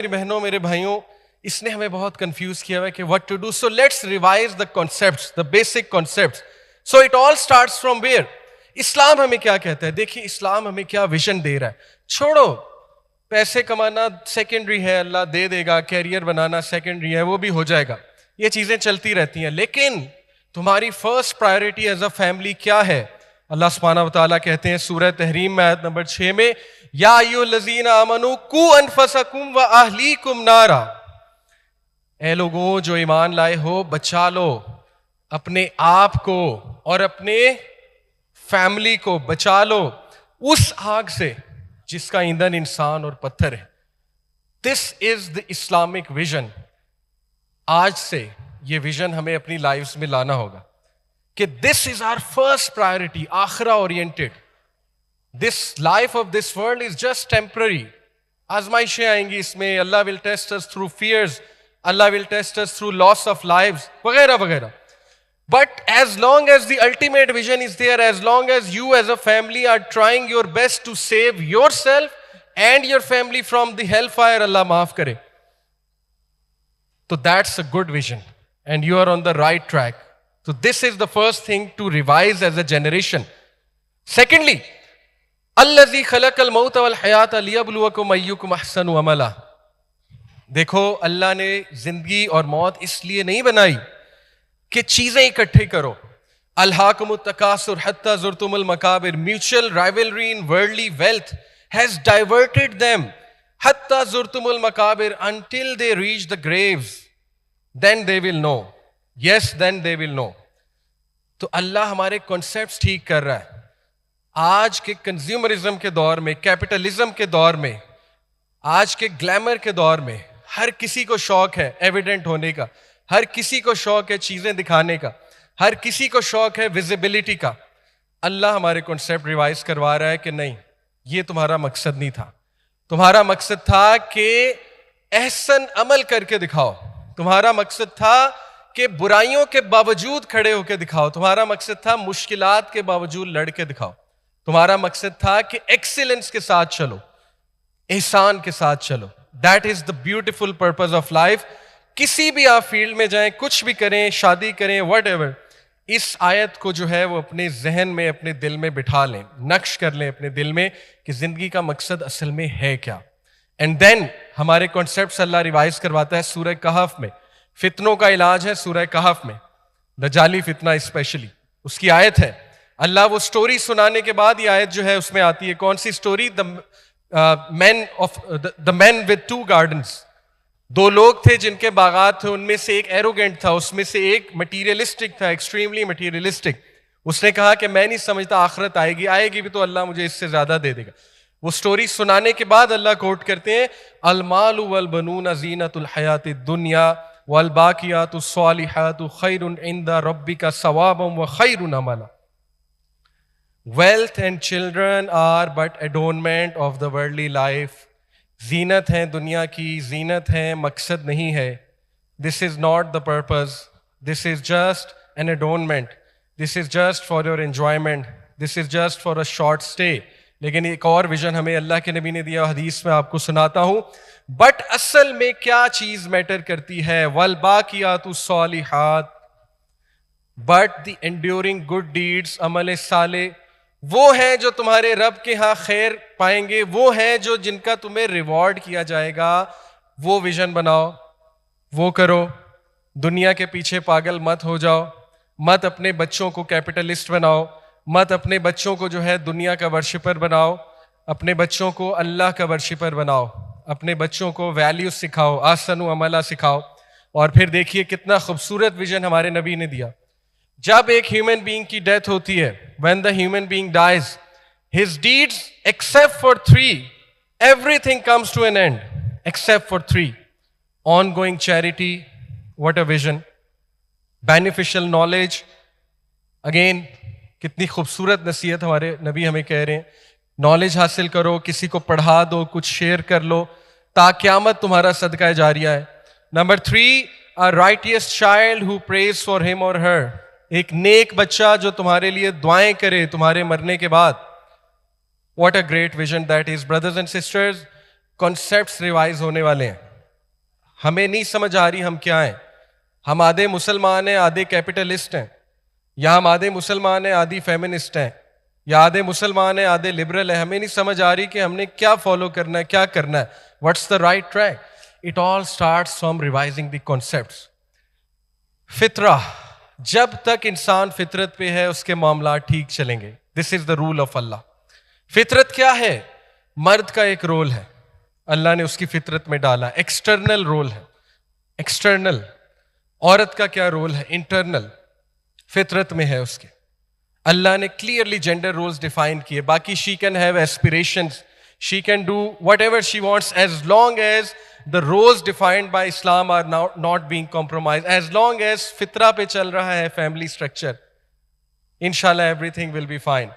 میری بہنوں میرے بھائیوں اس نے ہمیں بہت کنفیوز کیا ہوا ہے کہ what to do. So let's revise the concepts, the basic concepts. So it all starts from where? اسلام ہمیں کیا کہتا ہے؟ دیکھیں اسلام ہمیں کیا ویژن دے رہا ہے. چھوڑو پیسے کمانا سیکنڈری ہے, اللہ دے دے گا, کیریئر بنانا سیکنڈری ہے, وہ بھی ہو جائے گا, یہ چیزیں چلتی رہتی ہیں, لیکن تمہاری first priority as a family کیا ہے؟ اللہ سبحانہ وتعالیٰ کہتے ہیں سورہ تحریم میں آیت نمبر 6 میں, یا ایھا الذین آمنوا قوا انفسکم واہلیکم نارا, اے لوگوں جو ایمان لائے ہو بچا لو اپنے آپ کو اور اپنے فیملی کو, بچا لو اس آگ سے جس کا ایندھن انسان اور پتھر ہے. دس از دا اسلامک ویژن. آج سے یہ ویژن ہمیں اپنی لائفز میں لانا ہوگا کہ this is our first priority, آخرہ oriented. This life of this world is just temporary. آزمائشیں آئیں گی اس میں, اللہ will test us through fears, اللہ will test us through loss of lives وغیرہ وغیرہ. But as long as the ultimate vision is there, as long as you as a family are trying your best to save yourself and your family from the hellfire, Allah maaf kare, so that's a good vision and you are on the right track. So this is the first thing to revise as a generation. Secondly, الذی خلق الموت والحیات لیبلوکم ایکم احسن عملا. دیکھو اللہ نے زندگی اور موت اس لیے نہیں بنائی کہ چیزیں اکٹھے کرو. الہاکم التکاثر حتی زرتم المقابر. Mutual rivalry in worldly wealth has diverted them حتی زرتم المقابر until they reach the graves. Then they will know. Yes, then they will know. تو اللہ ہمارے کنسیپٹس ٹھیک کر رہا ہے. آج کے کنزیومرزم کے دور میں, کیپٹلزم کے دور میں, آج کے گلیمر کے دور میں ہر کسی کو شوق ہے ایویڈنٹ ہونے کا, ہر کسی کو شوق ہے چیزیں دکھانے کا, ہر کسی کو شوق ہے ویزیبلٹی کا. اللہ ہمارے کنسیپٹ ریوائز کروا رہا ہے کہ نہیں, یہ تمہارا مقصد نہیں تھا. تمہارا مقصد تھا کہ احسن عمل کر کے دکھاؤ. تمہارا مقصد تھا کہ برائیوں کے باوجود کھڑے ہو کے دکھاؤ. تمہارا مقصد تھا مشکلات کے باوجود لڑ کے دکھاؤ. تمہارا مقصد تھا کہ ایکسیلنس کے ساتھ چلو, احسان کے ساتھ چلو. That is the beautiful purpose of life. کسی بھی آپ فیلڈ میں جائیں, کچھ بھی کریں, شادی کریں, واٹ ایور, اس آیت کو جو ہے وہ اپنے ذہن میں, اپنے دل میں بٹھا لیں, نقش کر لیں اپنے دل میں کہ زندگی کا مقصد اصل میں ہے کیا. اینڈ دین ہمارے کانسیپٹس اللہ ریوائز کرواتا ہے سورہ کہف میں. فتنوں کا علاج ہے سورہ کہف میں, دجالی فتنہ اسپیشلی, اس کی آیت ہے. اللہ وہ سٹوری سنانے کے بعد یہ آیت جو ہے اس میں آتی ہے. کون سی story? the men with 2 gardens. 2 لوگ تھے جن کے باغات تھے, ان میں سے ایک ایروگینٹ تھا, اس میں سے ایک مٹیریلسٹک تھا, ایکسٹریملی مٹیریلسٹک. اس نے کہا کہ میں نہیں سمجھتا آخرت آئے گی بھی تو اللہ مجھے اس سے زیادہ دے دے گا. وہ سٹوری سنانے کے بعد اللہ کوٹ کرتے ہیں المال والبنون زینت الحیات الدنیا والباقیات الصالحات خیر عند ربک ثوابا وخیر عملا. Wealth and children are but adornment of the worldly life. زینت ہیں دنیا کی, زینت ہیں, مقصد نہیں ہے. This is not the purpose. This is just an adornment. This is just for your enjoyment. This is just for a short stay. لیکن ایک اور ویژن ہمیں اللہ کے نبی نے دیا, حدیث میں آپ کو سناتا ہوں. بٹ اصل میں کیا چیز میٹر کرتی ہے؟ والباقیات الصالحات. But the enduring good deeds, عمل صالح, وہ ہیں جو تمہارے رب کے ہاں خیر پائیں گے, وہ ہیں جو جن کا تمہیں ریوارڈ کیا جائے گا. وہ ویژن بناؤ, وہ کرو. دنیا کے پیچھے پاگل مت ہو جاؤ, مت اپنے بچوں کو کیپٹلسٹ بناؤ, مت اپنے بچوں کو جو ہے دنیا کا ورشپر بناؤ. اپنے بچوں کو اللہ کا ورشپر بناؤ, اپنے بچوں کو ویلیوز سکھاؤ, احسن عملہ سکھاؤ. اور پھر دیکھیے کتنا خوبصورت ویژن ہمارے نبی نے دیا. جب ایک ہیومن بینگ کی ڈیتھ ہوتی ہے, when the human being dies, his deeds except for 3, everything comes to an end except for 3. Ongoing charity, what a vision. Beneficial knowledge, again کتنی خوبصورت نصیحت ہمارے نبی ہمیں کہہ رہے ہیں. نالج حاصل کرو, کسی کو پڑھا دو, کچھ شیئر کر لو, تا قیامت تمہارا صدقہ جاریہ ہے. Number 3, a righteous child who prays for him or her. ایک نیک بچہ جو تمہارے لیے دعائیں کرے تمہارے مرنے کے بعد. What a great vision that is. Brothers and sisters, concepts revise ہونے والے ہیں. ہمیں نہیں سمجھ آ رہی ہم کیا ہیں. ہم آدھے مسلمان ہیں آدھے کیپٹلسٹ ہیں, یا ہم آدھے مسلمان ہیں آدھی فیمنسٹ ہیں, یا آدھے مسلمان ہیں آدھے لبرل ہیں. ہمیں نہیں سمجھ آ رہی کہ ہم نے کیا فالو کرنا ہے, کیا کرنا ہے. What's the right track? It all starts from revising the concepts. فطرہ, جب تک انسان فطرت پہ ہے اس کے معاملات ٹھیک چلیں گے. دس از دا رول آف اللہ. فطرت کیا ہے؟ مرد کا ایک رول ہے, اللہ نے اس کی فطرت میں ڈالا, ایکسٹرنل رول ہے, ایکسٹرنل. عورت کا کیا رول ہے؟ انٹرنل, فطرت میں ہے اس کے. اللہ نے کلیئرلی جینڈر رولز ڈیفائن کیے. باقی she can have aspirations, she can do what ever she wants, as long as the rules defined by Islam are not being compromised, as long as fitra pe chal raha hai family structure, inshallah everything will be fine.